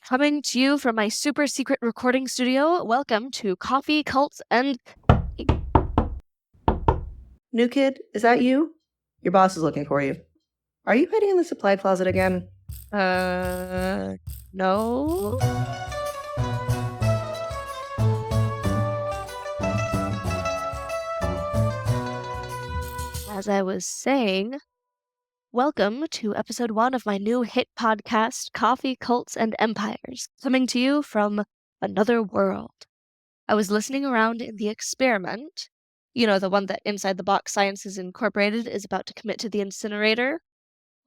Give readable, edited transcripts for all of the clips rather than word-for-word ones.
Coming to you from my super secret recording studio, welcome to Coffee, Cults, and... New kid, is that you? Your boss is looking for you. Are you hiding in the supply closet again? No? As I was saying, welcome to episode 1 of my new hit podcast, Coffee, Cults, and Empires, coming to you from another world. I was listening around in the experiment, you know, the one that Inside the Box Sciences Incorporated is about to commit to the incinerator.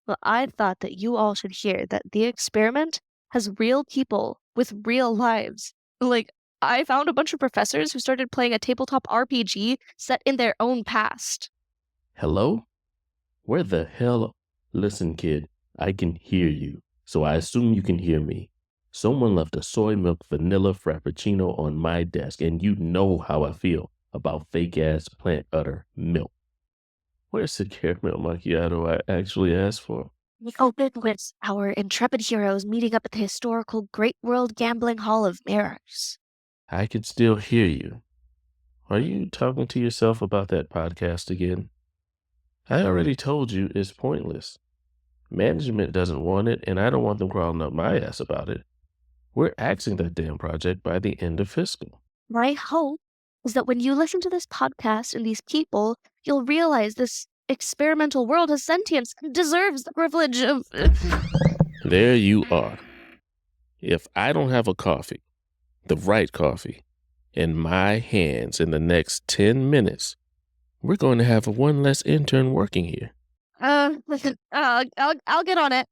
Well, I thought that you all should hear that the experiment has real people with real lives. Like, I found a bunch of professors who started playing a tabletop RPG set in their own past. Hello? Where the hell? Listen, kid, I can hear you, so I assume you can hear me. Someone left a soy milk vanilla frappuccino on my desk, and you know how I feel about fake-ass plant udder milk. Where's the caramel macchiato I actually asked for? We opened with our intrepid heroes meeting up at the historical Great World Gambling Hall of Mirrors. I can still hear you. Are you talking to yourself about that podcast again? I already told you it's pointless. Management doesn't want it, and I don't want them crawling up my ass about it. We're axing that damn project by the end of fiscal. My hope is that when you listen to this podcast and these people, you'll realize this experimental world has sentience and deserves the privilege of... There you are. If I don't have a coffee, the right coffee, in my hands in the next 10 minutes, we're going to have one less intern working here. Listen, I'll get on it.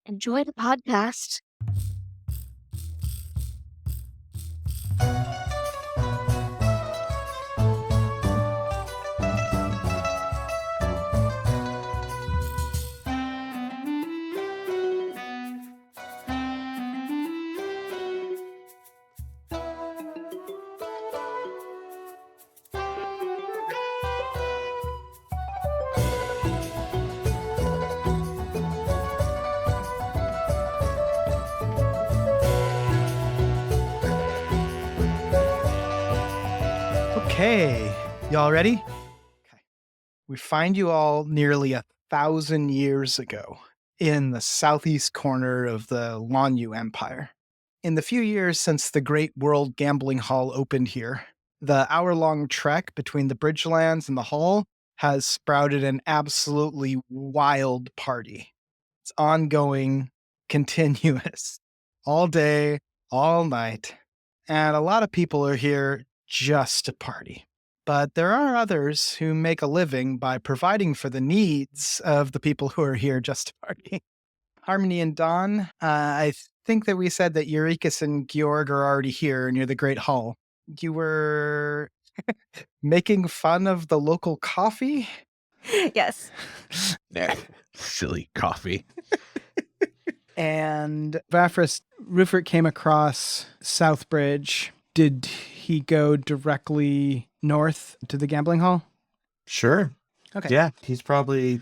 Enjoy the podcast. Okay, y'all ready? Okay. We find you all nearly 1,000 years ago in the southeast corner of the Lanyu Empire. In the few years since the Great World Gambling Hall opened here, the hour-long trek between the Bridgelands and the hall has sprouted an absolutely wild party. It's ongoing, continuous, all day, all night, and a lot of people are here just to party. But there are others who make a living by providing for the needs of the people who are here just to party. Harmony and Dawn, I think that we said that Urekas and Georg are already here near the Great Hall. You were making fun of the local coffee? Yes. Silly coffee. And Vafris, Ruffort came across Southbridge. Did he go directly north to the gambling hall? Sure. Okay. Yeah,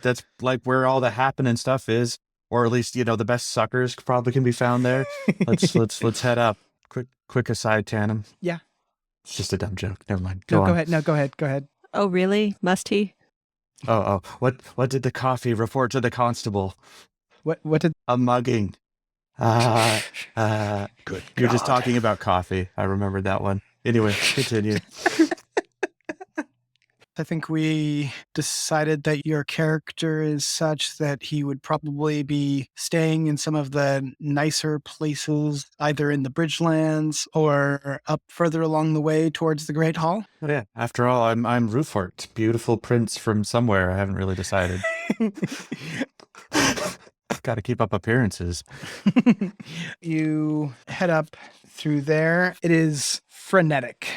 that's like where all the happening stuff is, or at least, the best suckers probably can be found there. Let's head up. Quick aside, Tanam. Yeah. It's just a dumb joke. Never mind. Go ahead. No, go ahead. Oh, really? Must he? Oh. What did the coffee report to the constable? What did... A mugging. Good. You're just talking about coffee. I remembered that one. Anyway, continue. I think we decided that your character is such that he would probably be staying in some of the nicer places, either in the Bridgelands or up further along the way towards the Great Hall. Oh, yeah. After all, I'm Ruffort, beautiful prince from somewhere. I haven't really decided. Got to keep up appearances. You head up through there. It is frenetic.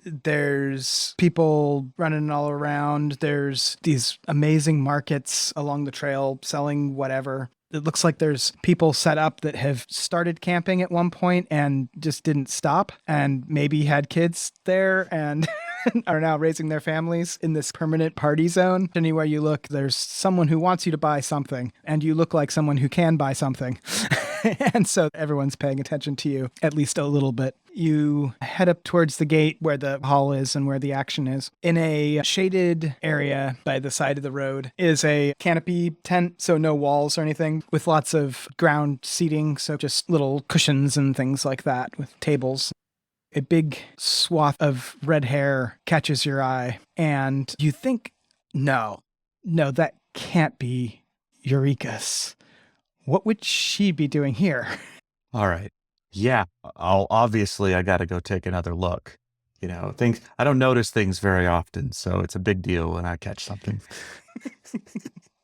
There's people running all around. There's these amazing markets along the trail selling whatever. It looks like there's people set up that have started camping at one point and just didn't stop and maybe had kids there and are now raising their families in this permanent party zone. Anywhere you look, there's someone who wants you to buy something and you look like someone who can buy something. And so everyone's paying attention to you, at least a little bit. You head up towards the gate where the hall is and where the action is. In a shaded area by the side of the road is a canopy tent, so no walls or anything, with lots of ground seating, so just little cushions and things like that with tables. A big swath of red hair catches your eye, and you think, no, that can't be Urekas. What would she be doing here? All right. Yeah, I got to go take another look. Things, I don't notice things very often, so it's a big deal when I catch something.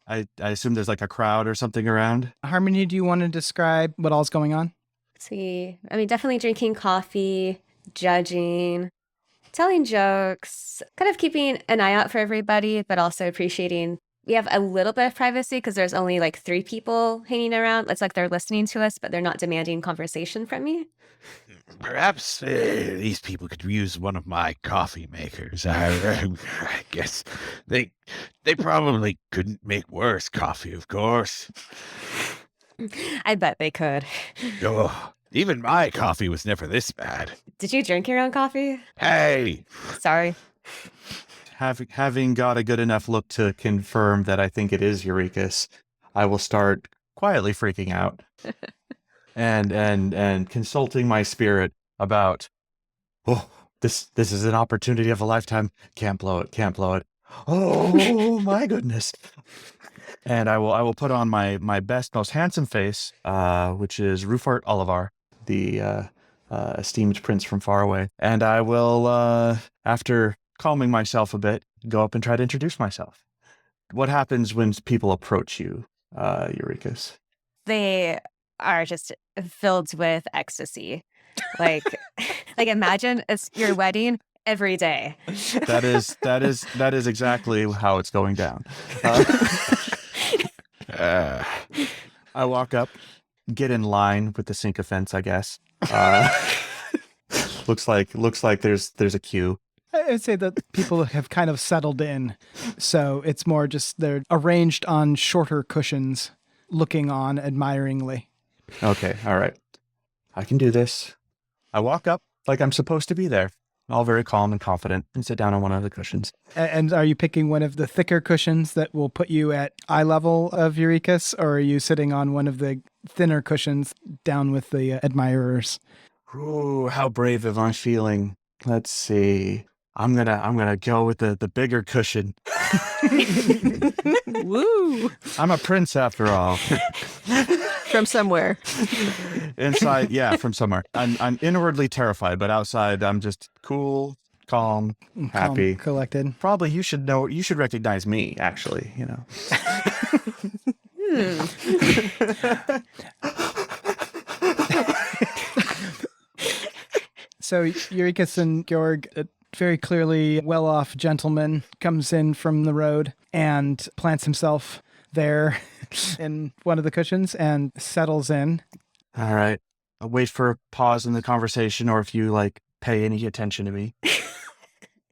I assume there's like a crowd or something around. Harmony, do you want to describe what all's going on? Let's see. I mean, definitely drinking coffee, judging, telling jokes, kind of keeping an eye out for everybody, but also appreciating we have a little bit of privacy because there's only like 3 people hanging around. It's like they're listening to us, but they're not demanding conversation from me. Perhaps these people could use one of my coffee makers. I guess they probably couldn't make worse coffee, of course. I bet they could. Oh, even my coffee was never this bad. Did you drink your own coffee? Hey! Sorry. Having got a good enough look to confirm that I think it is Urekas, I will start quietly freaking out and consulting my spirit about, this is an opportunity of a lifetime. Can't blow it. Oh my goodness. And I will put on my best, most handsome face, which is Ruffort Olivar, the esteemed prince from far away. And I will, after calming myself a bit, go up and try to introduce myself. What happens when people approach you, Urekas? They are just filled with ecstasy. Like imagine it's your wedding every day. That is exactly how it's going down. I walk up, get in line with the sycophants, I guess. Looks like there's a queue. I would say that people have kind of settled in, so it's more just they're arranged on shorter cushions, looking on admiringly. Okay, all right. I can do this. I walk up like I'm supposed to be there, all very calm and confident, and sit down on one of the cushions. And are you picking one of the thicker cushions that will put you at eye level of Urekas, or are you sitting on one of the thinner cushions down with the admirers? Ooh, how brave am I feeling? Let's see. I'm gonna go with the bigger cushion. Woo! I'm a prince after all. From somewhere. Inside, yeah, from somewhere. I'm inwardly terrified, but outside I'm just cool, calm, happy, collected. Probably you should recognize me, actually, So Urekas and Georg, a very clearly well-off gentleman, comes in from the road and plants himself there in one of the cushions and settles in. All right. I'll wait for a pause in the conversation, or if you pay any attention to me.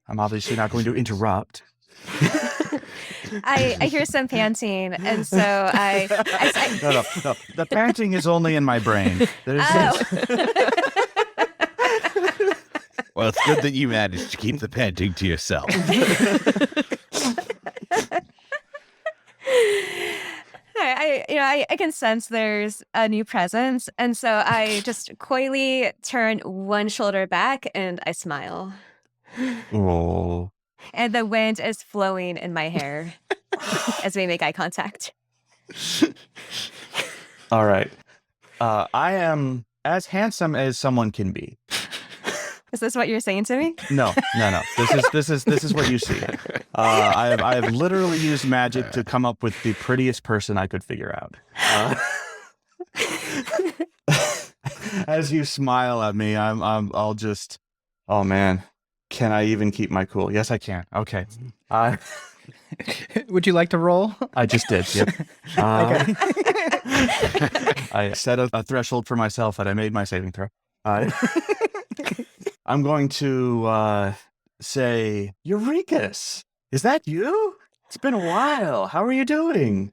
I'm obviously not going to interrupt. I hear some panting, and so I No. The panting is only in my brain. Well, it's good that you managed to keep the panting to yourself. I can sense there's a new presence, and so I just coyly turn one shoulder back and I smile. Oh. And the wind is flowing in my hair as we make eye contact. All right. I am as handsome as someone can be. Is this what you're saying to me? No. This is what you see. I have literally used magic to come up with the prettiest person I could figure out. As you smile at me, I'll just, oh man, can I even keep my cool? Yes, I can. Okay. Would you like to roll? I just did. Yep. Okay. I set a threshold for myself and I made my saving throw. I'm going to say, Urekas, is that you? It's been a while. How are you doing?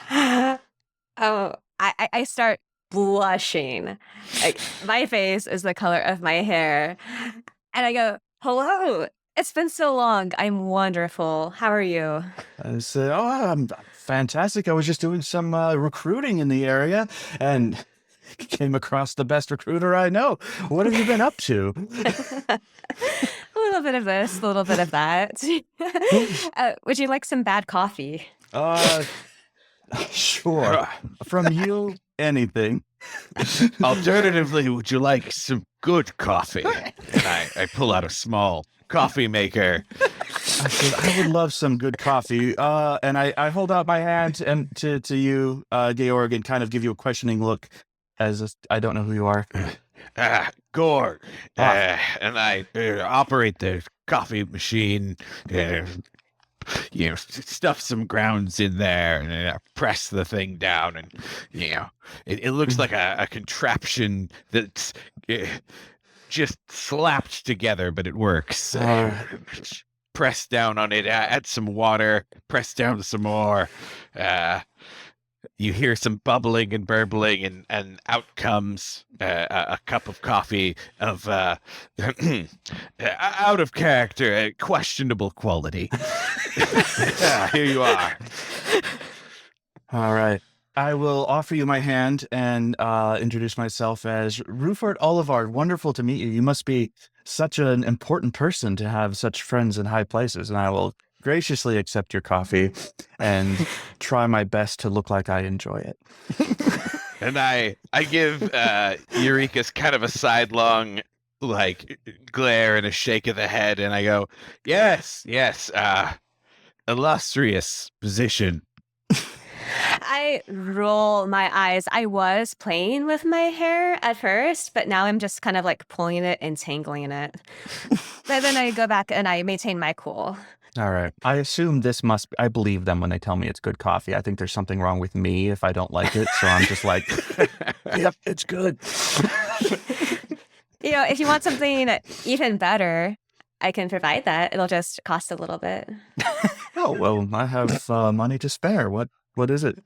Oh, I start blushing. Like, my face is the color of my hair. And I go, hello. It's been so long. I'm wonderful. How are you? I said, oh, I'm fantastic. I was just doing some recruiting in the area and came across the best recruiter I know. What have you been up to? A little bit of this, a little bit of that. Would you like some bad coffee? Sure. From you, anything. Alternatively, would you like some good coffee? And I pull out a small coffee maker. I said, I would love some good coffee. And I hold out my hand and to you, Georg, and kind of give you a questioning look as I don't know who you are. Georg. And I operate the coffee machine. Stuff some grounds in there and press the thing down, and it looks like a contraption that's just slapped together, but it works. Press down on it, add some water, press down some more. You hear some bubbling and burbling, and out comes a cup of coffee of out of character, questionable quality. Here you are. All right. I will offer you my hand and introduce myself as Ruffort Olivar. Wonderful to meet you. You must be such an important person to have such friends in high places, and I will graciously accept your coffee and try my best to look like I enjoy it. And I give Urekas kind of a sidelong glare and a shake of the head, and I go, yes, illustrious position. I roll my eyes. I was playing with my hair at first, but now I'm just kind of like pulling it and tangling it. But then I go back and I maintain my cool. All right. I assume I believe them when they tell me it's good coffee. I think there's something wrong with me if I don't like it. So I'm just like, yep, it's good. If you want something even better, I can provide that. It'll just cost a little bit. Oh, well, I have money to spare. What is it?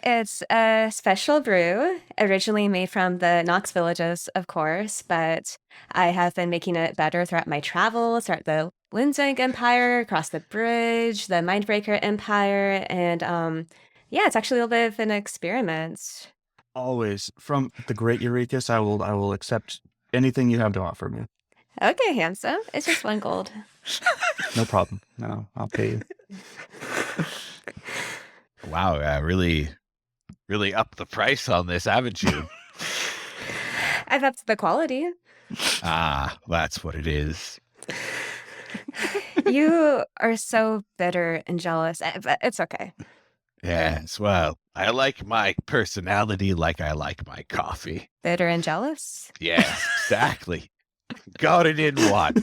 It's a special brew, originally made from the Nox villages, of course, but I have been making it better throughout my travels, throughout the Lindsang Empire, across the bridge, the Mindbreaker Empire, and it's actually a little bit of an experiment. Always. From the great Urekas, I will accept anything you have to offer me. Okay, handsome. It's just 1 gold. No problem. No, I'll pay you. Wow, really, really upped the price on this, haven't you? I've upped the quality. That's what it is. You are so bitter and jealous, but it's okay. Yes, well, I like my personality like I like my coffee. Bitter and jealous? Yes, exactly. Got it in one.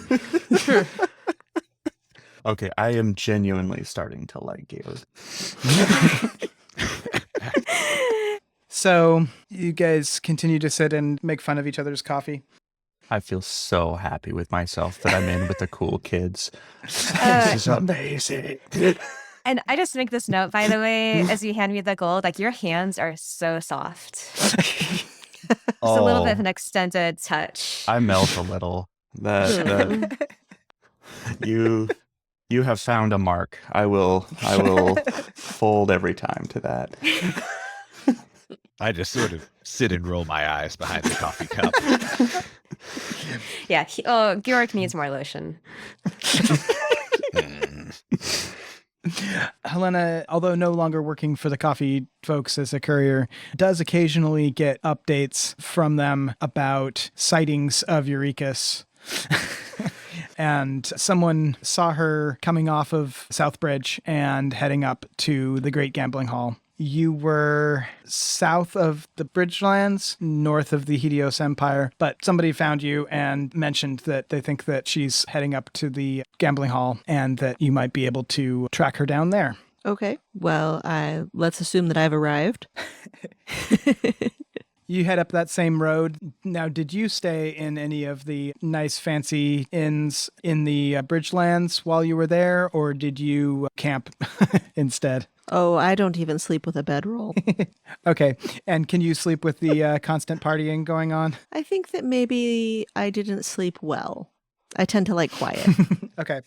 Okay, I am genuinely starting to like you. So you guys continue to sit and make fun of each other's coffee. I feel so happy with myself that I'm in with the cool kids. This is amazing. And I just make this note, by the way, as you hand me the gold, like your hands are so soft. Just a little bit of an extended touch. I melt a little. You have found a mark. I will fold every time to that. I just sort of sit and roll my eyes behind the coffee cup. Yeah. Georg needs more lotion. Hellena, although no longer working for the coffee folks as a courier, does occasionally get updates from them about sightings of Urekas. And someone saw her coming off of Southbridge and heading up to the Great Gambling Hall. You were south of the Bridgelands, north of the Helios Empire, but somebody found you and mentioned that they think that she's heading up to the Gambling Hall and that you might be able to track her down there. Okay, well, let's assume that I've arrived. You head up that same road. Now, did you stay in any of the nice fancy inns in the Bridgelands while you were there, or did you camp instead? Oh, I don't even sleep with a bedroll. Okay. And can you sleep with the constant partying going on? I think that maybe I didn't sleep well. I tend to like quiet. Okay.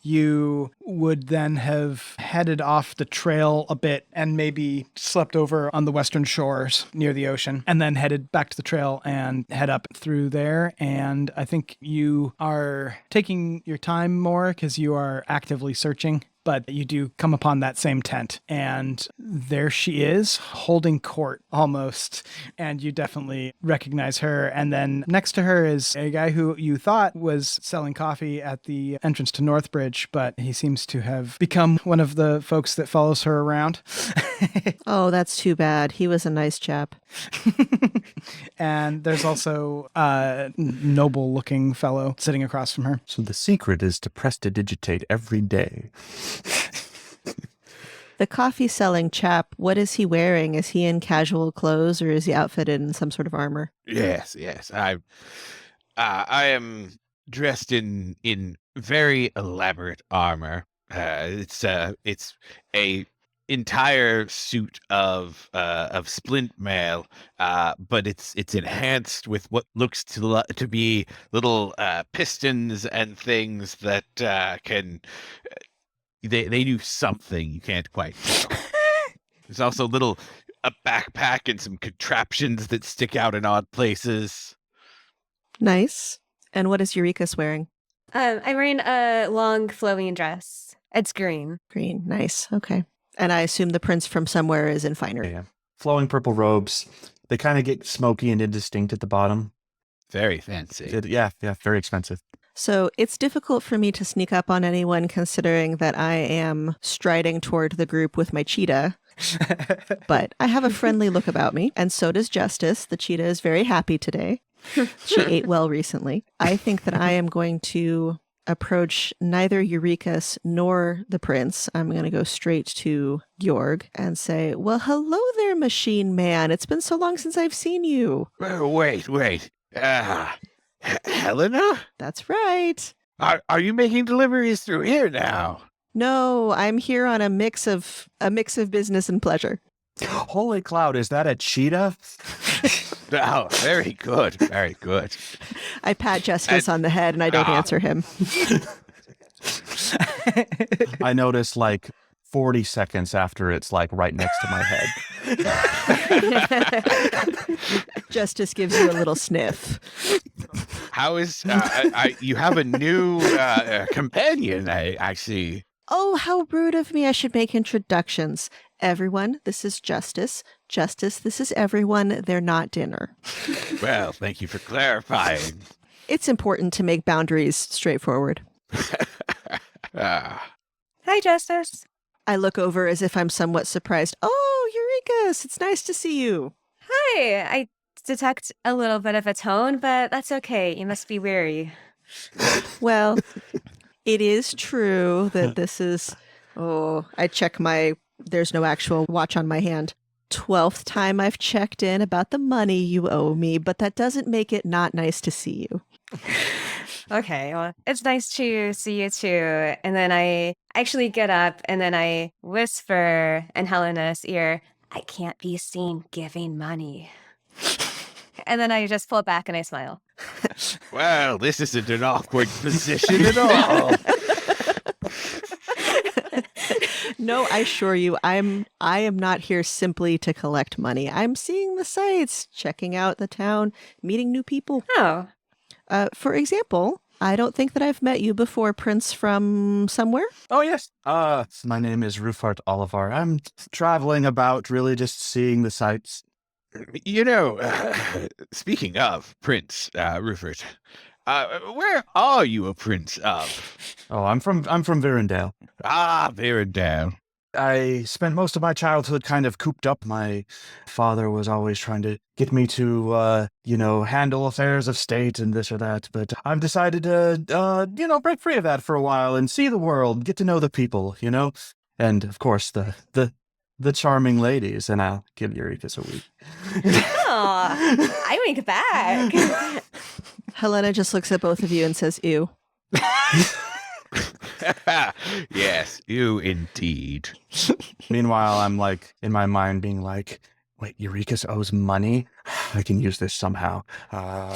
You would then have headed off the trail a bit and maybe slept over on the western shores near the ocean and then headed back to the trail and head up through there. And I think you are taking your time more because you are actively searching. But you do come upon that same tent, and there she is, holding court almost, and you definitely recognize her. And then next to her is a guy who you thought was selling coffee at the entrance to Northbridge, but he seems to have become one of the folks that follows her around. Oh, that's too bad. He was a nice chap. And there's also a noble-looking fellow sitting across from her. So the secret is to prestidigitate every day. The coffee-selling chap, what is he wearing? Is he in casual clothes or is he outfitted in some sort of armor? Yes. I am dressed in very elaborate armor. It's a entire suit of splint mail, but it's enhanced with what looks to be little pistons and things that can they do something you can't quite tell. There's also a backpack and some contraptions that stick out in odd places. Nice. And what is Urekas wearing? I'm wearing a long flowing dress. It's green. Green. Nice. Okay. And I assume the prince from somewhere is in finery. Yeah. Flowing purple robes. They kind of get smoky and indistinct at the bottom. Very fancy. Yeah, very expensive. So it's difficult for me to sneak up on anyone considering that I am striding toward the group with my cheetah. But I have a friendly look about me, and so does Justice. The cheetah is very happy today. She ate well recently. I think that I am going to approach neither Urekas nor the prince. I'm going to go straight to Georg and say, well, hello there, machine man. It's been so long since I've seen you. Wait. Helena? That's right. Are you making deliveries through here now? No, I'm here on a mix of business and pleasure. Holy cloud, is that a cheetah? Oh, very good. Very good. I pat Justice on the head and I don't answer him. I notice like 40 seconds after it's like right next to my head. Justice gives you a little sniff. How is you have a new companion? I see. Oh, how rude of me. I should make introductions. Everyone, this is Justice. Justice, this is everyone. They're not dinner. Well, thank you for clarifying. It's important to make boundaries straightforward. Hi, Justice. I look over as if I'm somewhat surprised. Oh, Urekas, it's nice to see you. Hi. I detect a little bit of a tone, but that's okay. You must be weary. Well, it is true that this is, I check there's no actual watch on my hand. 12th time I've checked in about the money you owe me, but that doesn't make it not nice to see you. Okay, well, it's nice to see you too. And then I actually get up and then I whisper in Helena's ear, I can't be seen giving money. And then I just pull back and I smile. Well, this isn't an awkward position at all. No, I assure you, I am not here simply to collect money. I'm seeing the sights, checking out the town, meeting new people. Oh. For example, I don't think that I've met you before, Prince from somewhere. Oh, yes. My name is Ruffort Olivar. I'm traveling about, really just seeing the sights. You know, speaking of Prince Ruffort, where are you a prince of? Oh, I'm from Virendale. Ah, Virendale. I spent most of my childhood kind of cooped up. My father was always trying to get me to, handle affairs of state and this or that. But I've decided to, break free of that for a while and see the world, get to know the people, And of course, the the charming ladies, and I'll give Urekas a wink. Aw, I wink back. Helena just looks at both of you and says, ew. Yes, you indeed. Meanwhile, I'm like, in my mind being like, wait, Urekas owes money? I can use this somehow. I'm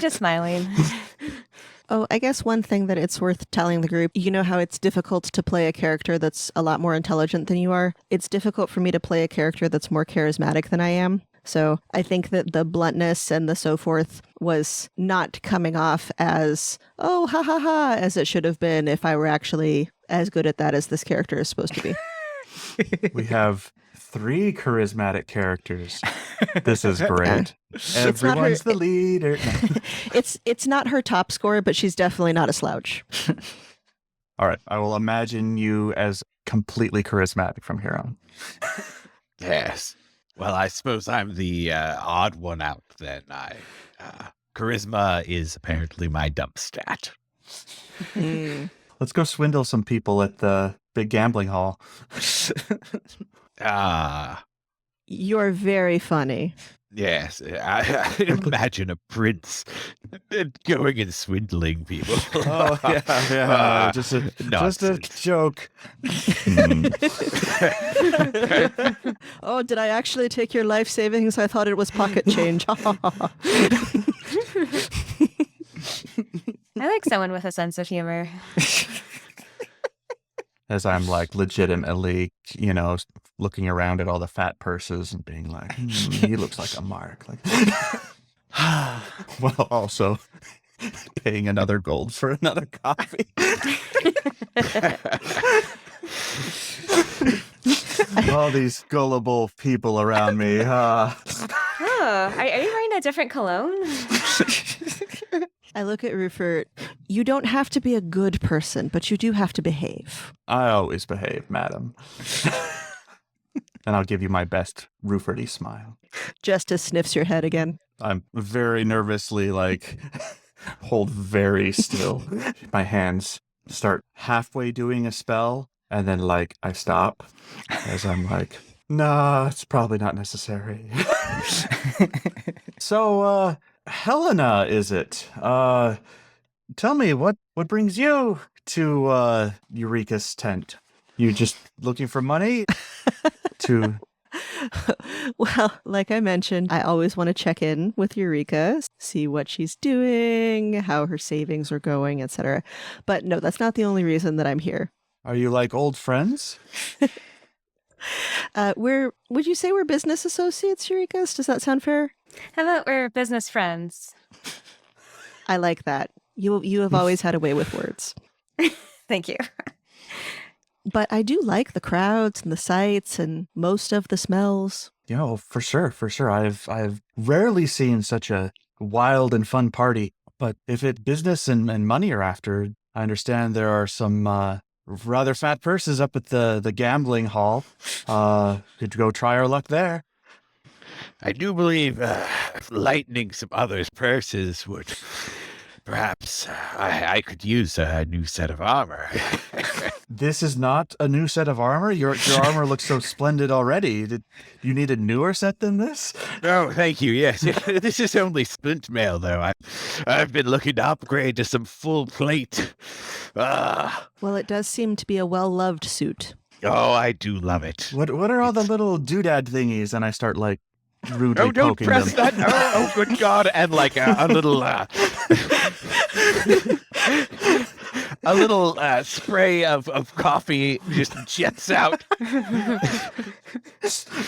just smiling. Oh, I guess one thing that it's worth telling the group, you know how it's difficult to play a character that's a lot more intelligent than you are? It's difficult for me to play a character that's more charismatic than I am. So I think that the bluntness and the so forth was not coming off as, oh, ha ha ha, as it should have been if I were actually as good at that as this character is supposed to be. We have 3 charismatic characters. This is great. Everyone's the leader. No. It's not her top score, but she's definitely not a slouch. All right, I will imagine you as completely charismatic from here on. Yes. Well, I suppose I'm the odd one out then. Charisma is apparently my dump stat. Let's go swindle some people at the big gambling hall. You're very funny. Yes. I imagine a prince going and swindling people. Oh, yeah. Just a joke. Oh, did I actually take your life savings? I thought it was pocket change. I like someone with a sense of humor. As I'm like legitimately, looking around at all the fat purses and being like, he looks like a mark. Like, well, also paying another gold for another coffee. All these gullible people around me. Oh, are you wearing a different cologne? I look at Ruffort. You don't have to be a good person, but you do have to behave. I always behave, madam. And I'll give you my best Ruffort-y smile. Justice sniffs your head again. I'm very nervously, hold very still. My hands start halfway doing a spell, and then, I stop as I'm like, nah, it's probably not necessary. So, Hellena, is it? Tell me, what brings you to Urekas' tent? You just looking for money? Well, like I mentioned, I always want to check in with Eureka, see what she's doing, how her savings are going, etc. But no, that's not the only reason that I'm here. Are you like old friends? Would you say we're business associates, Eureka? Does that sound fair? How about we're business friends? I like that. You have always had a way with words. Thank you. But I do like the crowds and the sights and most of the smells. Yeah, for sure. I've rarely seen such a wild and fun party. But if it business and money are after, I understand there are some rather fat purses up at the gambling hall. Could go try our luck there. I do believe lightening some others' purses would... Perhaps I could use a new set of armor. This is not a new set of armor? Your armor looks so splendid already. Did you need a newer set than this? Oh, thank you. Yes, this is only splint mail, though. I've been looking to upgrade to some full plate. Well, it does seem to be a well-loved suit. Oh, I do love it. What are all the little doodad thingies? And I start rudely don't poking press them. that. Oh, good God. And a little... a little spray of coffee just jets out.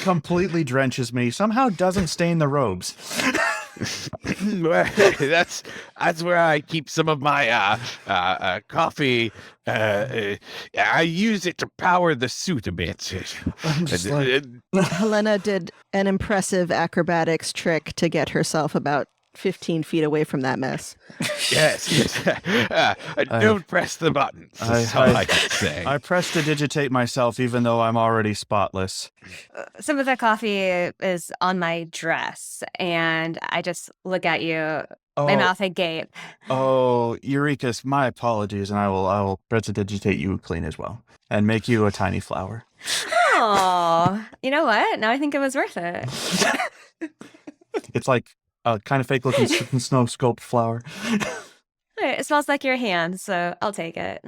Completely drenches me. Somehow doesn't stain the robes. That's where I keep some of my coffee. I use it to power the suit a bit. I'm just Hellena did an impressive acrobatics trick to get herself about 15 feet away from that mess. Yes. Don't press the buttons. That's all I can say. I prestidigitate myself even though I'm already spotless. Some of the coffee is on my dress, and I just look at you, my mouth agape. Oh, Urekas, my apologies, and I will prestidigitate you clean as well, and make you a tiny flower. Oh, you know what? Now I think it was worth it. It's like a kind of fake looking snow sculpt flower. It smells like your hand, so I'll take it.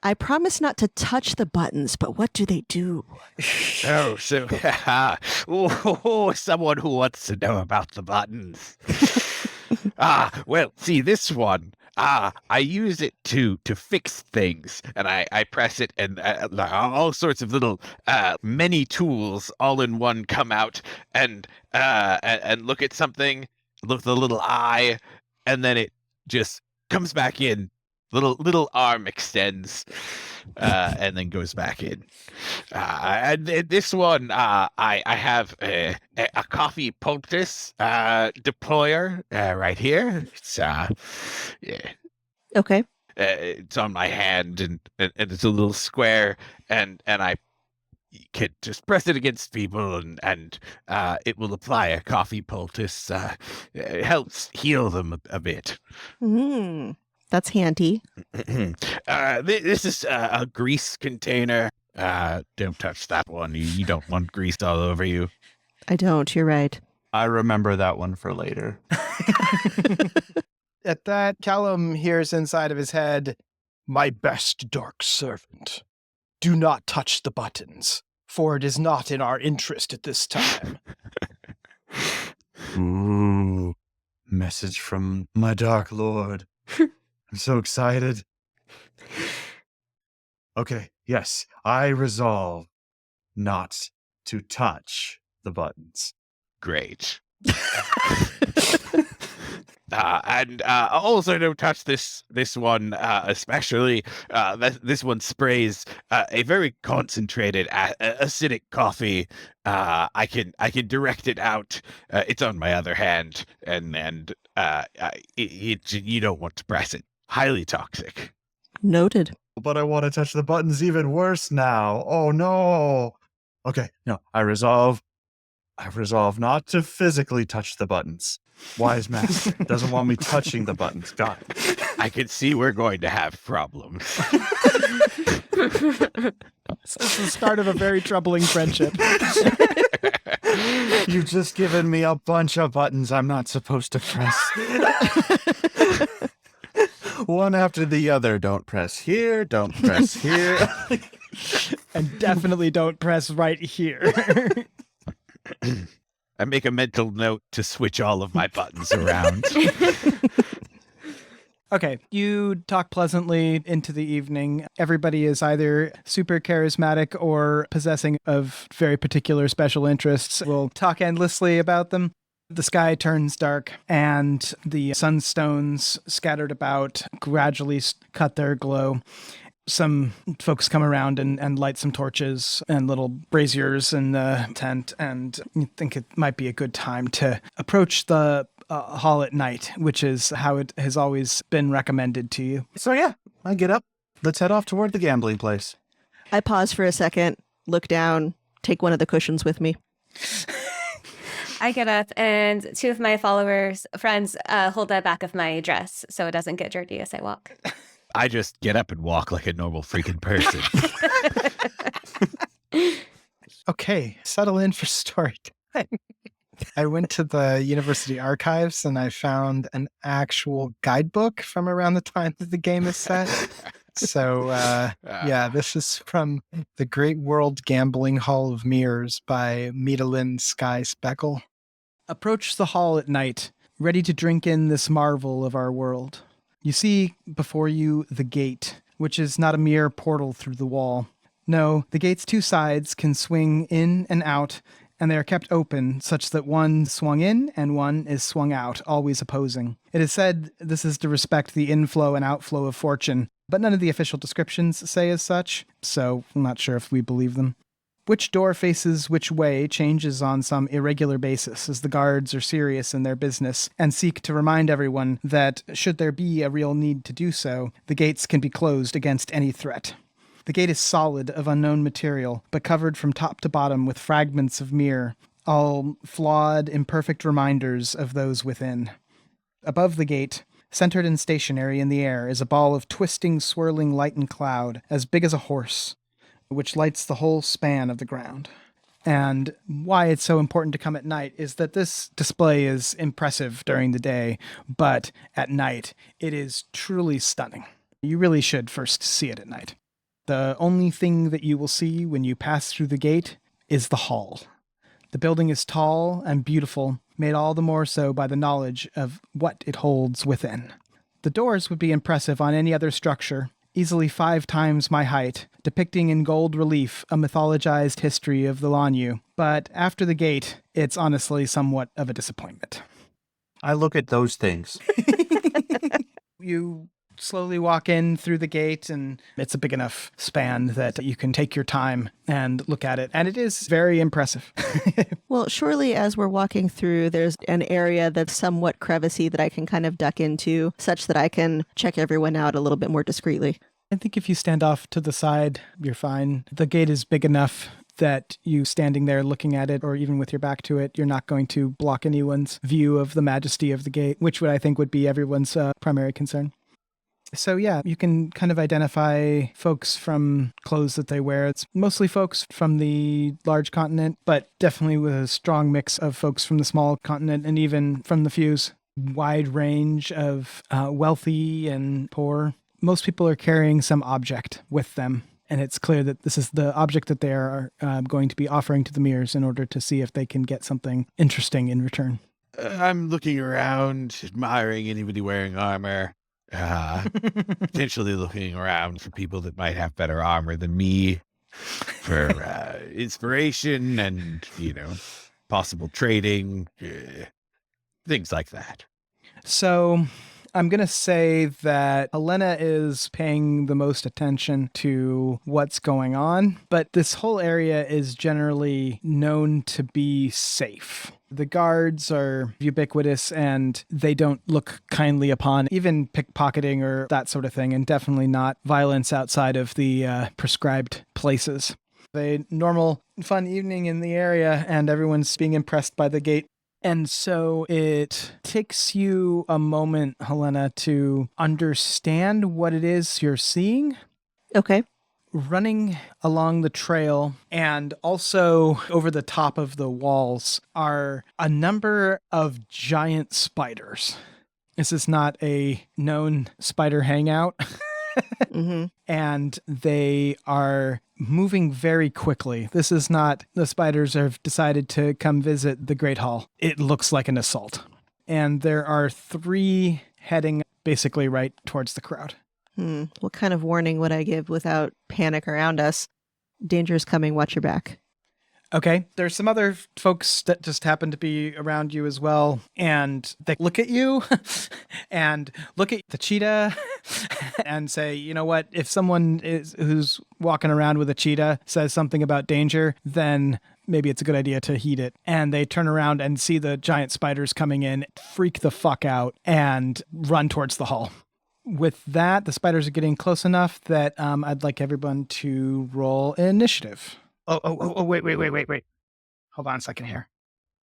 I promise not to touch the buttons, but what do they do? Oh, so someone who wants to know about the buttons. Well, see this one. I use it to fix things, and I press it, and all sorts of little many tools all in one come out, and look at something, look at the little eye, and then it just comes back in. Little arm extends, and then goes back in. And this one, I have a coffee poultice deployer right here. It's yeah. Okay. It's on my hand, and it's a little square, and I can just press it against people, and it will apply a coffee poultice. It helps heal them a bit. That's handy. This is a grease container. Don't touch that one. You don't want grease all over you. I don't. You're right. I remember that one for later. At that, Callum hears inside of his head, "My best dark servant, do not touch the buttons, for it is not in our interest at this time." Ooh, message from my dark lord. I'm so excited. Okay, yes, I resolve not to touch the buttons. Great. And also don't touch this one, especially this one sprays a very concentrated acidic coffee. I can direct it out. It's on my other hand, and you don't want to press it. Highly toxic. Noted. But I want to touch the buttons even worse now. Oh no. Okay, no, I resolve not to physically touch the buttons. Wise master doesn't want me touching the buttons. Got it. I can see we're going to have problems. This is the start of a very troubling friendship. You've just given me a bunch of buttons I'm not supposed to press. One after the other. Don't press here. Don't press here. And definitely don't press right here. I make a mental note to switch all of my buttons around. Okay, you talk pleasantly into the evening. Everybody is either super charismatic or possessing of very particular special interests. We'll talk endlessly about them. The sky turns dark, and the sunstones scattered about gradually cut their glow. Some folks come around and light some torches and little braziers in the tent, and you think it might be a good time to approach the hall at night, which is how it has always been recommended to you. So yeah, I get up. Let's head off toward the gambling place. I pause for a second, look down, take one of the cushions with me. I get up, and two of my friends, hold the back of my dress so it doesn't get dirty as I walk. I just get up and walk like a normal freaking person. Okay, settle in for story time. I went to the university archives and I found an actual guidebook from around the time that the game is set. So, yeah, this is from The Great World Gambling Hall of Mirrors by Medalyn Sky Speckle. Approach the hall at night, ready to drink in this marvel of our world. You see before you the gate, which is not a mere portal through the wall. No, the gate's two sides can swing in and out, and they are kept open such that one swung in and one is swung out, always opposing. It is said this is to respect the inflow and outflow of fortune, but none of the official descriptions say as such, so I'm not sure if we believe them. Which door faces which way changes on some irregular basis, as the guards are serious in their business and seek to remind everyone that, should there be a real need to do so, the gates can be closed against any threat. The gate is solid, of unknown material, but covered from top to bottom with fragments of mirror, all flawed, imperfect reminders of those within. Above the gate, centered and stationary in the air, is a ball of twisting, swirling light and cloud, as big as a horse. which lights the whole span of the ground. And why it's so important to come at night is that this display is impressive during the day, but at night it is truly stunning. You really should first see it at night. The only thing that you will see when you pass through the gate is the hall. The building is tall and beautiful, made all the more so by the knowledge of what it holds within. The doors would be impressive on any other structure, easily 5 times my height, depicting in gold relief a mythologized history of the Lanyu. But after the gate, it's honestly somewhat of a disappointment. I look at those things. You slowly walk in through the gate, and it's a big enough span that you can take your time and look at it. And it is very impressive. Well, surely as we're walking through, there's an area that's somewhat crevicy that I can kind of duck into, such that I can check everyone out a little bit more discreetly. I think if you stand off to the side, you're fine. The gate is big enough that you standing there looking at it, or even with your back to it, you're not going to block anyone's view of the majesty of the gate, which I think would be everyone's primary concern. So yeah, you can kind of identify folks from clothes that they wear. It's mostly folks from the large continent, but definitely with a strong mix of folks from the small continent and even from the Fuse. Wide range of wealthy and poor. Most people are carrying some object with them, and it's clear that this is the object that they are going to be offering to the mirrors in order to see if they can get something interesting in return. I'm looking around, admiring anybody wearing armor. Potentially looking around for people that might have better armor than me for inspiration and, possible trading, things like that. So I'm going to say that Hellena is paying the most attention to what's going on, but this whole area is generally known to be safe. The guards are ubiquitous and they don't look kindly upon even pickpocketing or that sort of thing, and definitely not violence outside of the prescribed places. A normal, fun evening in the area, and everyone's being impressed by the gate. And so it takes you a moment, Hellena, to understand what it is you're seeing. Okay. Running along the trail and also over the top of the walls are a number of giant spiders. This is not a known spider hangout. Mm-hmm. And they are moving very quickly. This is not the spiders have decided to come visit the Great Hall. It looks like an assault. And there are 3 heading basically right towards the crowd. What kind of warning would I give without panic around us? Danger's coming, watch your back. Okay, there's some other folks that just happen to be around you as well, and they look at you and look at the cheetah and say, you know what, if someone who's walking around with a cheetah says something about danger, then maybe it's a good idea to heed it. And they turn around and see the giant spiders coming in, freak the fuck out, and run towards the hall. With that, the spiders are getting close enough that I'd like everyone to roll initiative. Oh, wait. Hold on a second here.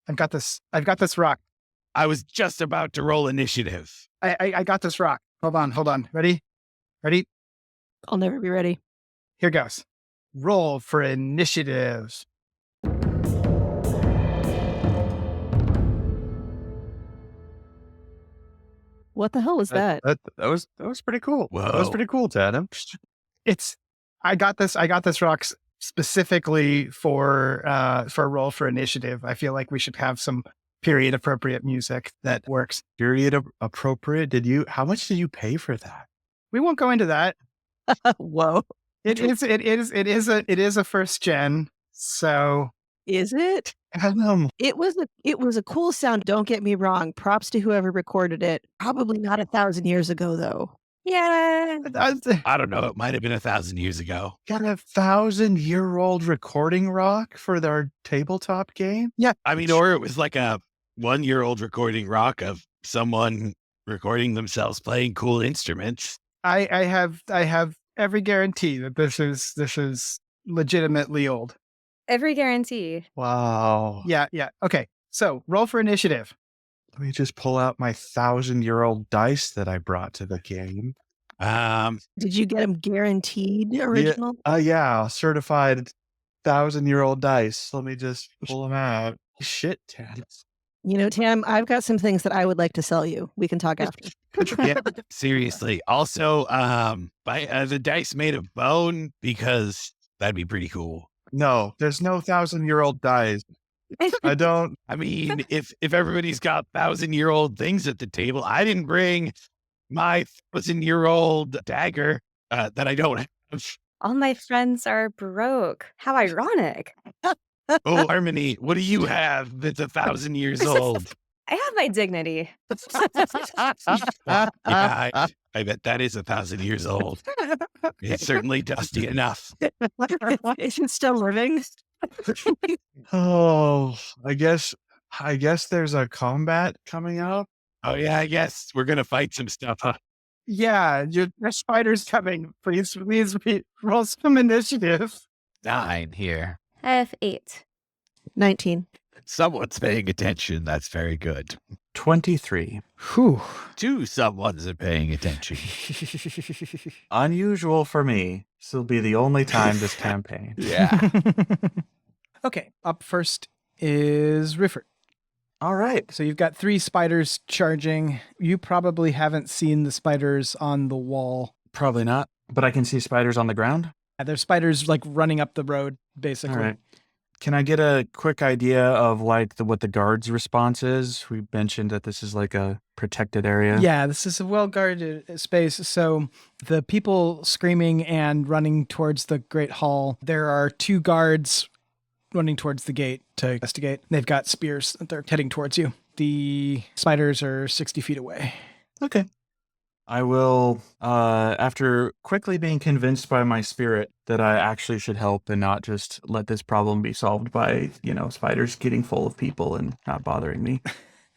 I've got this rock. I was just about to roll initiative. I got this rock. Hold on. Ready? I'll never be ready. Here goes. Roll for initiative. What the hell was that? That was pretty cool. Whoa. That was pretty cool, Tanam. I got this rock specifically for a roll for initiative. I feel like we should have some period appropriate music that works. Period appropriate. How much did you pay for that? We won't go into that. Whoa. It is a first gen. So Is it? It was a cool sound, don't get me wrong. Props to whoever recorded it. Probably not 1,000 years ago, though. yeah, I don't know. It might have been 1,000 years ago. Got a 1,000-year-old recording rock for their tabletop game? yeah. I mean, or it was like a 1-year-old recording rock of someone recording themselves playing cool instruments. I have every guarantee that this is legitimately old. Every guarantee. Wow. Yeah. Okay. So roll for initiative. Let me just pull out my 1,000-year-old dice that I brought to the game. Did you get them guaranteed original? Yeah, certified 1,000-year-old dice. Let me just pull them out. Shit, Tad. You know, Tam, I've got some things that I would like to sell you. We can talk after. Yeah, seriously. Also, buy the dice made of bone because that'd be pretty cool. No, there's no 1,000-year-old dice. I don't. I mean, if everybody's got 1,000-year-old things at the table, I didn't bring my 1,000-year-old dagger that I don't have. All my friends are broke. How ironic. Oh, Harmony, what do you have that's 1,000 years old? I have my dignity. Yeah, I bet that is 1,000 years old. It's certainly dusty enough. Is it still living? Oh, I guess there's a combat coming up. Oh yeah, I guess we're gonna fight some stuff, huh? Yeah, your spider's coming. Please roll some initiative. 9 here. I have 8. 19. Someone's paying attention. That's very good. 23. Whew. 2 someone's paying attention. Unusual for me. This will be the only time this campaign. Yeah. Okay, up first is Ruffort. All right. So you've got 3 spiders charging. You probably haven't seen the spiders on the wall. Probably not, but I can see spiders on the ground. There's spiders like running up the road, basically. All right. Can I get a quick idea of like what the guard's response is? We mentioned that this is like a protected area. Yeah, this is a well-guarded space. So the people screaming and running towards the Great Hall, there are 2 guards running towards the gate to investigate. They've got spears that they're heading towards you. The spiders are 60 feet away. Okay. I will, after quickly being convinced by my spirit that I actually should help and not just let this problem be solved by, spiders getting full of people and not bothering me,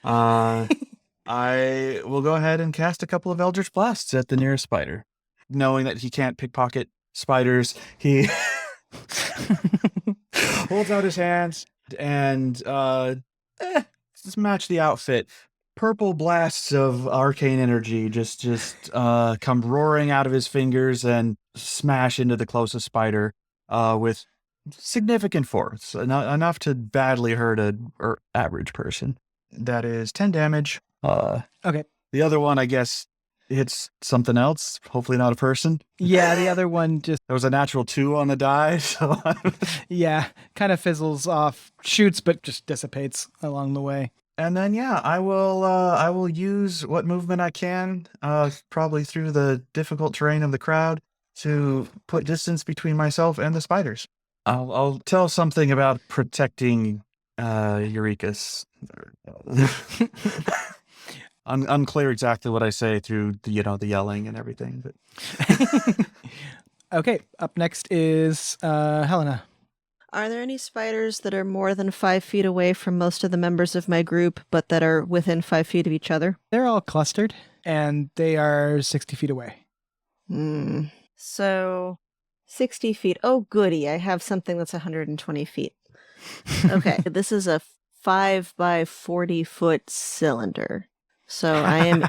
I will go ahead and cast a couple of Eldritch Blasts at the nearest spider. Knowing that he can't pickpocket spiders, he holds out his hands and just match the outfit. Purple blasts of arcane energy just come roaring out of his fingers and smash into the closest spider with significant force, enough to badly hurt an average person. That is 10 damage. Okay. The other one, I guess, hits something else, hopefully not a person. Yeah, the other one just... There was a natural 2 on the die, so... yeah, kind of fizzles off, shoots, but just dissipates along the way. And then, I will use what movement I can, probably through the difficult terrain of the crowd, to put distance between myself and the spiders. I'll tell something about protecting Urekas. Unclear exactly what I say through the yelling and everything. But Okay, up next is Hellena. Are there any spiders that are more than 5 feet away from most of the members of my group, but that are within 5 feet of each other? They're all clustered, and they are 60 feet away. So 60 feet. Oh, goody. I have something that's 120 feet. Okay. This is a 5 by 40 foot cylinder. So I'm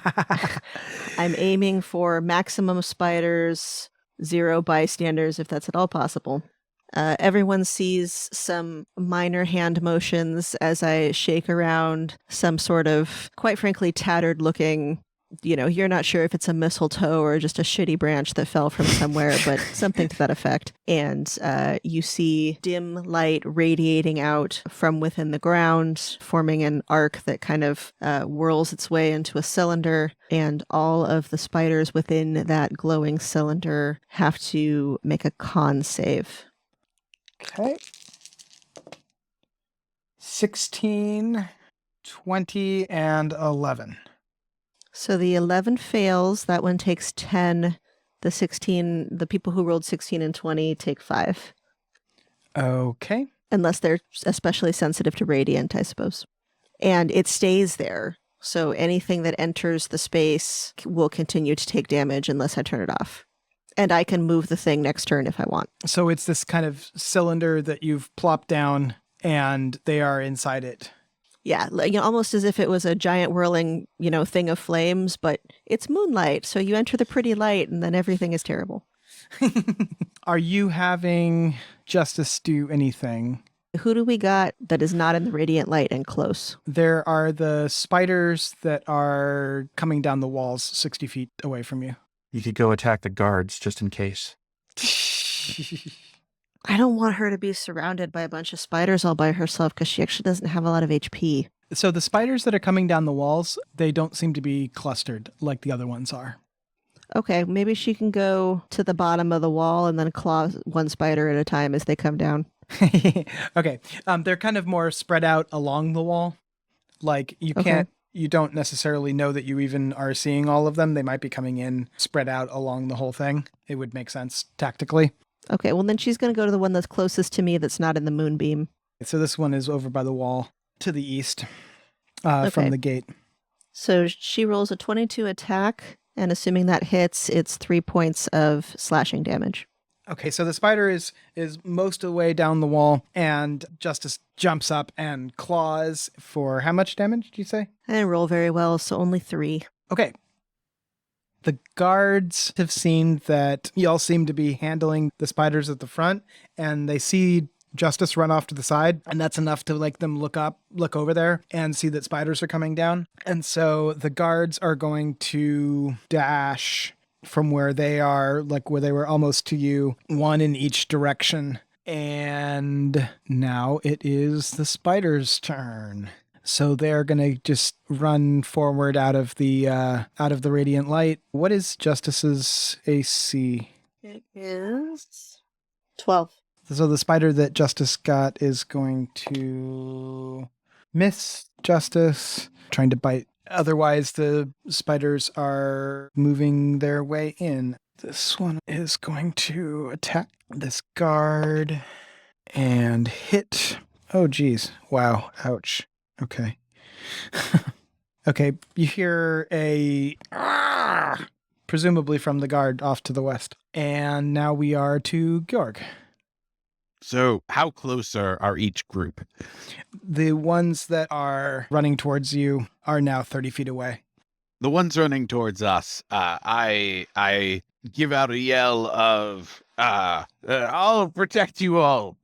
aiming for maximum spiders, 0 bystanders, if that's at all possible. Everyone sees some minor hand motions as I shake around some sort of, quite frankly, tattered looking, you're not sure if it's a mistletoe or just a shitty branch that fell from somewhere, but something to that effect. And you see dim light radiating out from within the ground, forming an arc that kind of whirls its way into a cylinder. And all of the spiders within that glowing cylinder have to make a con save. Okay. 16, 20, and 11. So the 11 fails. That one takes 10. The 16, the people who rolled 16 and 20 take 5. Okay. Unless they're especially sensitive to radiant, I suppose. And it stays there. So anything that enters the space will continue to take damage unless I turn it off. And I can move the thing next turn if I want. So it's this kind of cylinder that you've plopped down, and they are inside it. Yeah, almost as if it was a giant whirling, thing of flames, but it's moonlight, so you enter the pretty light and then everything is terrible. Are you having Justice do anything? Who do we got that is not in the radiant light and close? There are the spiders that are coming down the walls 60 feet away from you. You could go attack the guards just in case. I don't want her to be surrounded by a bunch of spiders all by herself because she actually doesn't have a lot of HP. So the spiders that are coming down the walls, they don't seem to be clustered like the other ones are. Okay, maybe she can go to the bottom of the wall and then claw one spider at a time as they come down. Okay. They're kind of more spread out along the wall. Like you don't necessarily know that you even are seeing all of them. They might be coming in spread out along the whole thing. It would make sense tactically. Okay, well then she's going to go to the one that's closest to me that's not in the moonbeam. So this one is over by the wall to the east Okay. from the gate. So she rolls a 22 attack, and assuming that hits, it's 3 points of slashing damage. Okay, so the spider is most of the way down the wall, and Justice jumps up and claws for how much damage, do you say? I didn't roll very well, so only 3. Okay. The guards have seen that y'all seem to be handling the spiders at the front, and they see Justice run off to the side, and that's enough to like them look over there and see that spiders are coming down. And so the guards are going to dash from where they are, like where they were almost to you, one in each direction. And now it is the spider's turn. So they're gonna just run forward out of the radiant light. What is Justice's AC? It is 12. So the spider that Justice got is going to miss Justice, trying to bite. Otherwise, the spiders are moving their way in. This one is going to attack this guard and hit. Oh, geez. Wow. Ouch. Okay. Okay. You hear a presumably from the guard off to the west. And now we are to Georg. So how close are each group? The ones that are running towards you are now 30 feet away. The ones running towards us, I give out a yell of, I'll protect you all.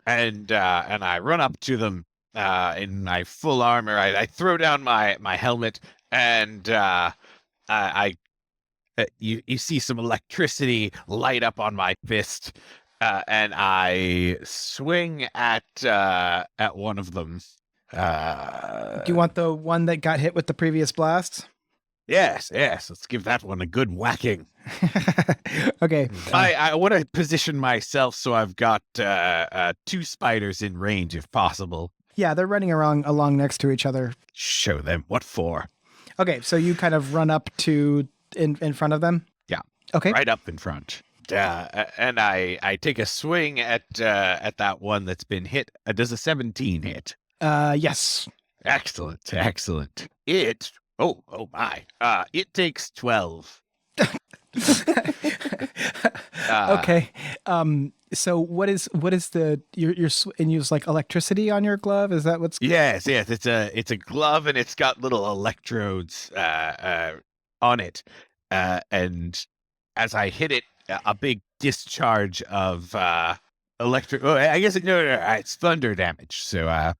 And I run up to them in my full armor. I throw down my helmet, and you see some electricity light up on my fist, and I swing at one of them. Do you want the one that got hit with the previous blast? Yes. Let's give that one a good whacking. Okay. I want to position myself so I've got 2 spiders in range if possible. Yeah, they're running along next to each other. Show them what for. Okay, so you kind of run up to in front of them? Yeah. Okay. Right up in front. And I take a swing at that one that's been hit. Does a 17 hit? Yes. Excellent. It it takes 12. Okay. So what is the you're and use like electricity on your glove? Is that what's? Yes. It's a glove, and it's got little electrodes on it. And as I hit it, a big discharge of electric. Oh, I guess it's thunder damage. So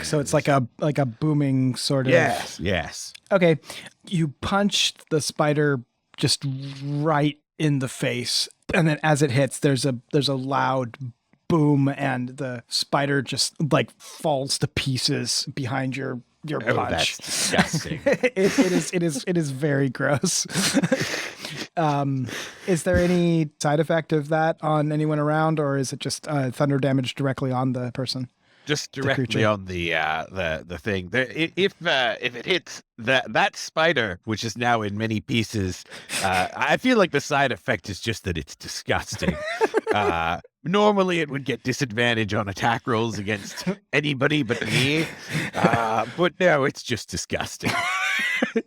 So it's like a booming sort of. Yes. Okay. You punched the spider just right in the face, and then as it hits, there's a loud boom, and the spider just like falls to pieces behind your punch. That's disgusting. It is very gross. Is there any side effect of that on anyone around, or is it just thunder damage directly on the person? Just directly on the thing. If it hits that spider, which is now in many pieces, I feel like the side effect is just that it's disgusting. Normally, it would get disadvantage on attack rolls against anybody but me, but no, it's just disgusting.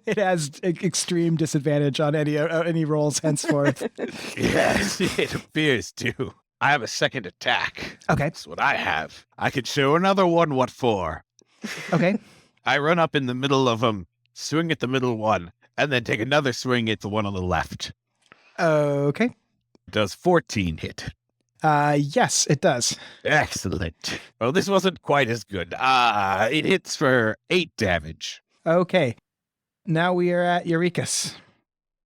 It has extreme disadvantage on any rolls henceforth. Yes, it appears to. I have a second attack. Okay. That's what I have. I could show another one what for. Okay. I run up in the middle of them, swing at the middle one, and then take another swing at the one on the left. Okay. Does 14 hit? Yes, it does. Excellent. Well, this wasn't quite as good. It hits for 8 damage. Okay. Now we are at Urekas.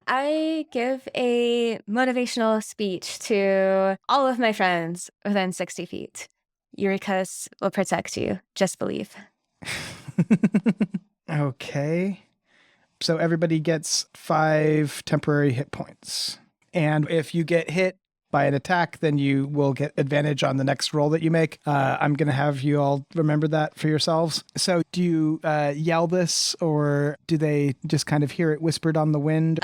I give a motivational speech to all of my friends within 60 feet. Urekas will protect you. Just believe. Okay. So everybody gets 5 temporary hit points. And if you get hit by an attack, then you will get advantage on the next roll that you make. I'm going to have you all remember that for yourselves. So do you yell this, or do they just kind of hear it whispered on the wind?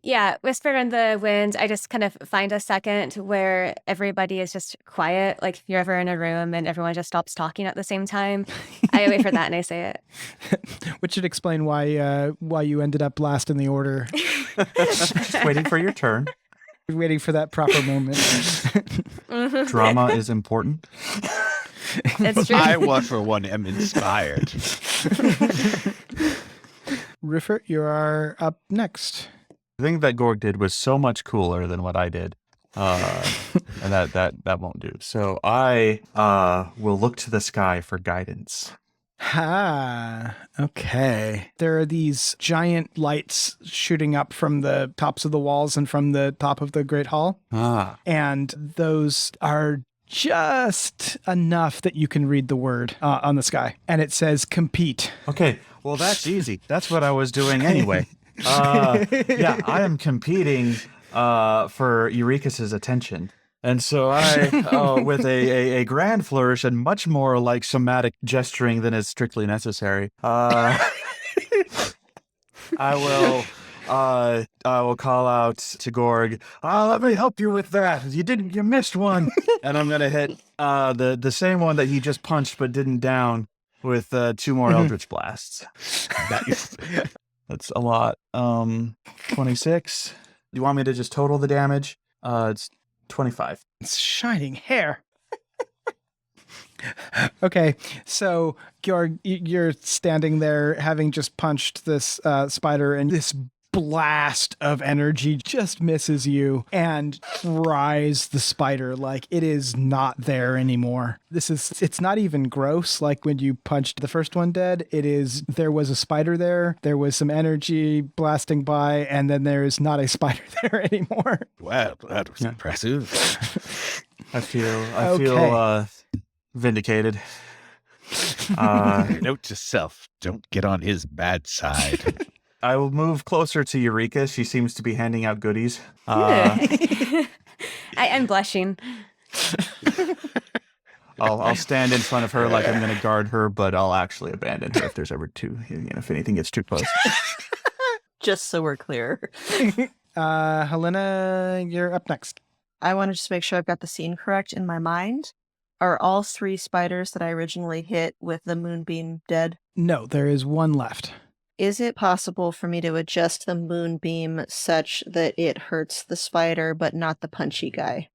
Yeah, whisper in the wind. I just kind of find a second where everybody is just quiet. Like if you're ever in a room and everyone just stops talking at the same time, I wait for that and I say it. Which should explain why you ended up last in the order. Just waiting for your turn. Waiting for that proper moment. Drama is important. It's true. I, for one, am inspired. Ruffort, you are up next. The thing that Georg did was so much cooler than what I did. And that won't do. So I will look to the sky for guidance. Okay. There are these giant lights shooting up from the tops of the walls and from the top of the Great Hall. And those are just enough that you can read the word on the sky. And it says compete. Okay, well, that's easy. That's what I was doing anyway. Yeah, I am competing for Urekas' attention. And so I, with a grand flourish and much more like somatic gesturing than is strictly necessary, I will call out to Georg, let me help you with that. You missed one. And I'm going to hit the same one that he just punched but didn't down with 2 more Eldritch Blasts. Nice. That's a lot. 26. Do you want me to just total the damage? It's 25. It's shining hair. Okay, so Georg, you're standing there having just punched this spider, and this blast of energy just misses you and fries the spider like it is not there anymore. It's not even gross like when you punched the first one dead. There was a spider there was some energy blasting by, and then there is not a spider there anymore. Well, that was impressive. I feel vindicated. Note to self, don't get on his bad side. I will move closer to Eureka. She seems to be handing out goodies. I'm blushing. I'll stand in front of her like I'm going to guard her, but I'll actually abandon her if there's ever if anything gets too close. Just so we're clear. Hellena, you're up next. I want to just make sure I've got the scene correct in my mind. Are all 3 spiders that I originally hit with the moonbeam dead? No, there is one left. Is it possible for me to adjust the moonbeam such that it hurts the spider but not the punchy guy?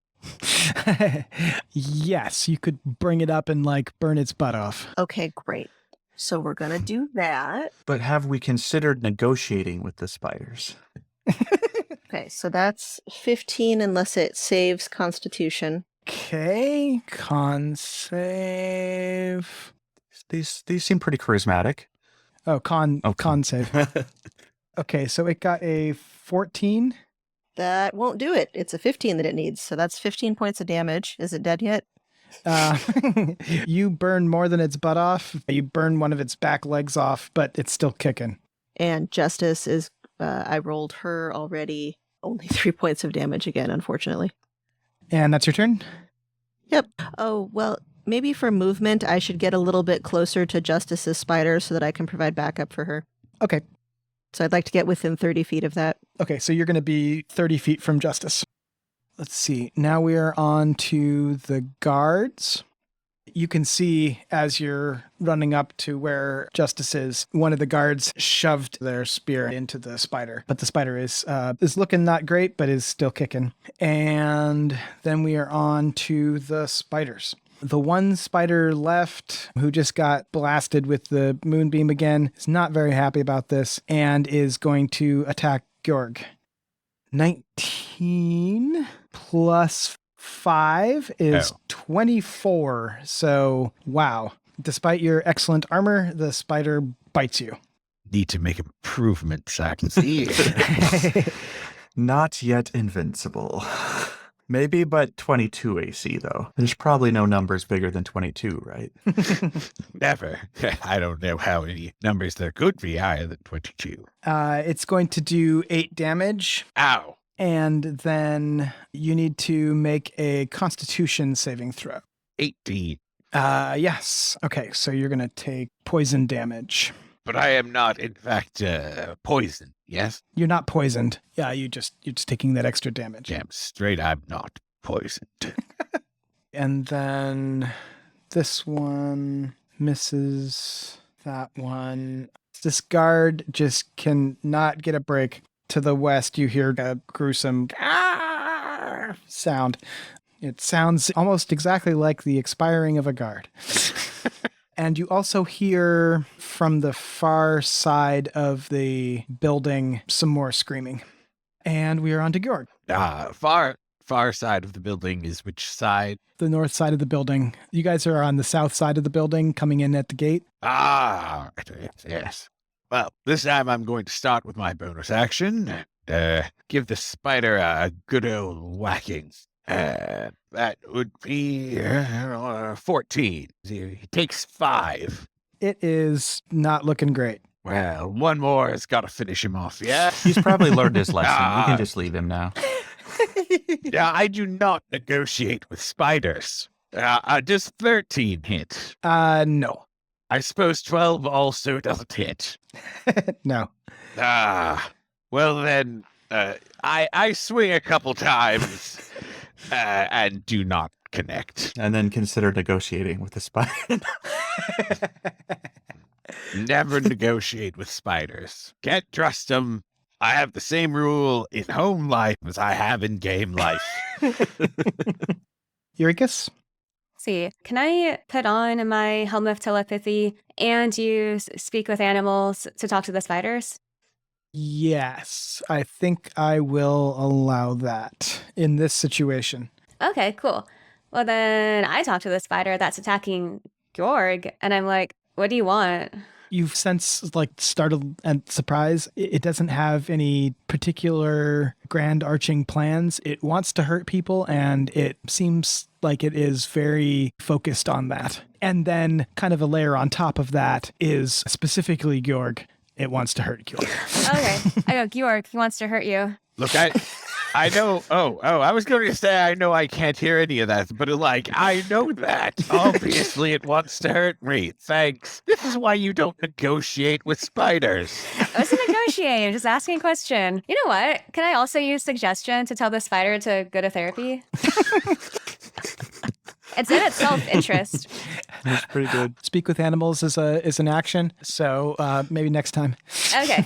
Yes, you could bring it up and burn its butt off. Okay, great. So we're going to do that. But have we considered negotiating with the spiders? Okay, so that's 15 unless it saves Constitution. Okay, con save. These seem pretty charismatic. Oh, con save. Okay, so it got a 14. That won't do it. It's a 15 that it needs, so that's 15 points of damage. Is it dead yet? You burn more than its butt off. You burn one of its back legs off, but it's still kicking. And Justice is, I rolled her already. Only 3 points of damage again, unfortunately. And that's your turn? Yep. Oh, well, maybe for movement, I should get a little bit closer to Justice's spider so that I can provide backup for her. Okay. So I'd like to get within 30 feet of that. Okay, so you're going to be 30 feet from Justice. Let's see. Now we are on to the guards. You can see as you're running up to where Justice is, one of the guards shoved their spear into the spider. But the spider is looking not great, but is still kicking. And then we are on to the spiders. The one spider left who just got blasted with the moonbeam again is not very happy about this and is going to attack Georg. 19 plus 5 is 24. So, wow. Despite your excellent armor, the spider bites you. Need to make improvements, I can see. Not yet invincible. Maybe, but 22 AC, though. There's probably no numbers bigger than 22, right? Never. I don't know how many numbers there could be higher than 22. It's going to do 8 damage. Ow. And then you need to make a Constitution saving throw. 18. Yes. Okay, so you're going to take poison damage. But I am not, in fact, poisoned, yes? You're not poisoned. Yeah, you're just taking that extra damage. Damn straight, I'm not poisoned. And then this one misses that one. This guard just cannot get a break. To the west, you hear a gruesome sound. It sounds almost exactly like the expiring of a guard. And you also hear from the far side of the building some more screaming. And we are on to Georg. Far side of the building is which side? The north side of the building. You guys are on the south side of the building, coming in at the gate. Ah, yes. Well, this time I'm going to start with my bonus action. Give the spider a good old whacking. That would be 14. He takes 5. It is not looking great. Well, one more has got to finish him off, yeah? He's probably learned his lesson. We can just leave him now. Yeah, I do not negotiate with spiders. Does 13 hit? No. I suppose 12 also doesn't hit. No. Well then, I swing a couple times and do not connect. And then consider negotiating with the spider. Never negotiate with spiders. Can't trust them. I have the same rule in home life as I have in game life. Urekas? See, can I put on my helm of telepathy and use speak with animals to talk to the spiders? Yes, I think I will allow that in this situation. Okay, cool. Well, then I talk to the spider that's attacking Georg, and I'm like, what do you want? You sense like startled and surprise. It doesn't have any particular grand arching plans. It wants to hurt people, and it seems like it is very focused on that. And then kind of a layer on top of that is specifically Georg. It wants to hurt Georg. Okay. I go, Georg, he wants to hurt you. Look, I know. Oh, I was going to say I know I can't hear any of that, but I know that. Obviously, it wants to hurt me. Thanks. This is why you don't negotiate with spiders. I wasn't negotiating, just asking a question. You know what? Can I also use suggestion to tell the spider to go to therapy? It's in its self-interest. That's pretty good. Speak with animals is an action, so maybe next time. Okay.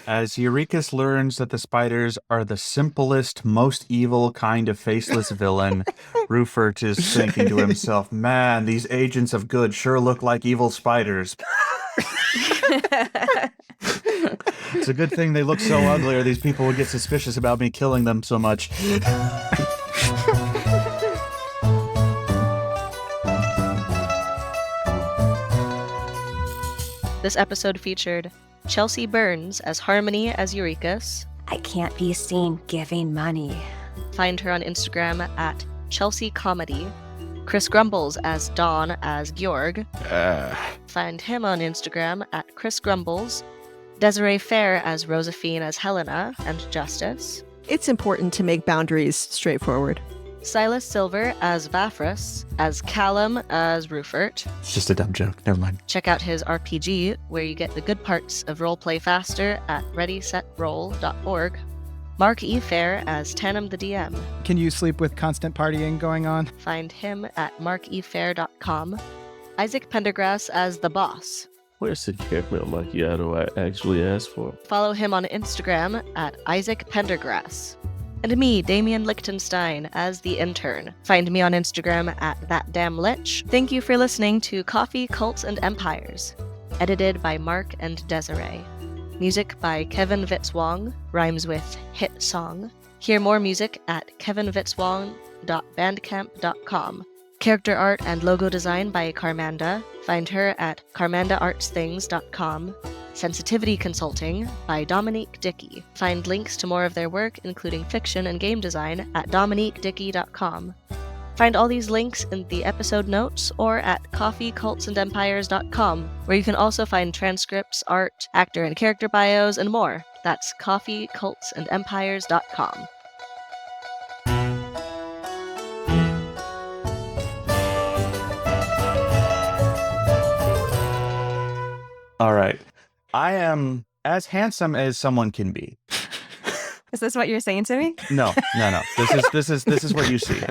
As Urekas learns that the spiders are the simplest, most evil kind of faceless villain, Ruffort is thinking to himself, man, these agents of good sure look like evil spiders. It's a good thing they look so ugly, or these people would get suspicious about me killing them so much. This episode featured Chelsea Burns as Harmony as Urekas. I can't be seen giving money. Find her on Instagram at Chelsea Comedy. Chris Grumbles as Dawn as Georg. Find him on Instagram at Chris Grumbles. Desiree Phair as Rozafeen as Hellena and Justice. It's important to make boundaries straightforward. Silas Silver as Vafrus, as Callum as Ruffort. It's just a dumb joke. Never mind. Check out his RPG, where you get the good parts of roleplay faster at readysetroll.org. Mark E. Phair as Tanam the DM. Can you sleep with constant partying going on? Find him at markephair.com. Isaac Pendergrass as the boss. Where's the caramel macchiato I actually asked for? Follow him on Instagram at Isaac Pendergrass. And me, Damian Lichtenstein, as the intern. Find me on Instagram at ThatDamnLich. Thank you for listening to Coffee, Cults, and Empires. Edited by Mark and Desiree. Music by Kevin Vitzwong, rhymes with hit song. Hear more music at kevinvitzwong.bandcamp.com. Character art and logo design by Carmanda. Find her at carmandaartsthings.com. Sensitivity Consulting by Dominique Dickey. Find links to more of their work, including fiction and game design, at dominiquedickey.com. Find all these links in the episode notes or at coffeecultsandempires.com, where you can also find transcripts, art, actor and character bios, and more. That's coffeecultsandempires.com. All right. I am as handsome as someone can be. Is this what you're saying to me? No. This is what you see.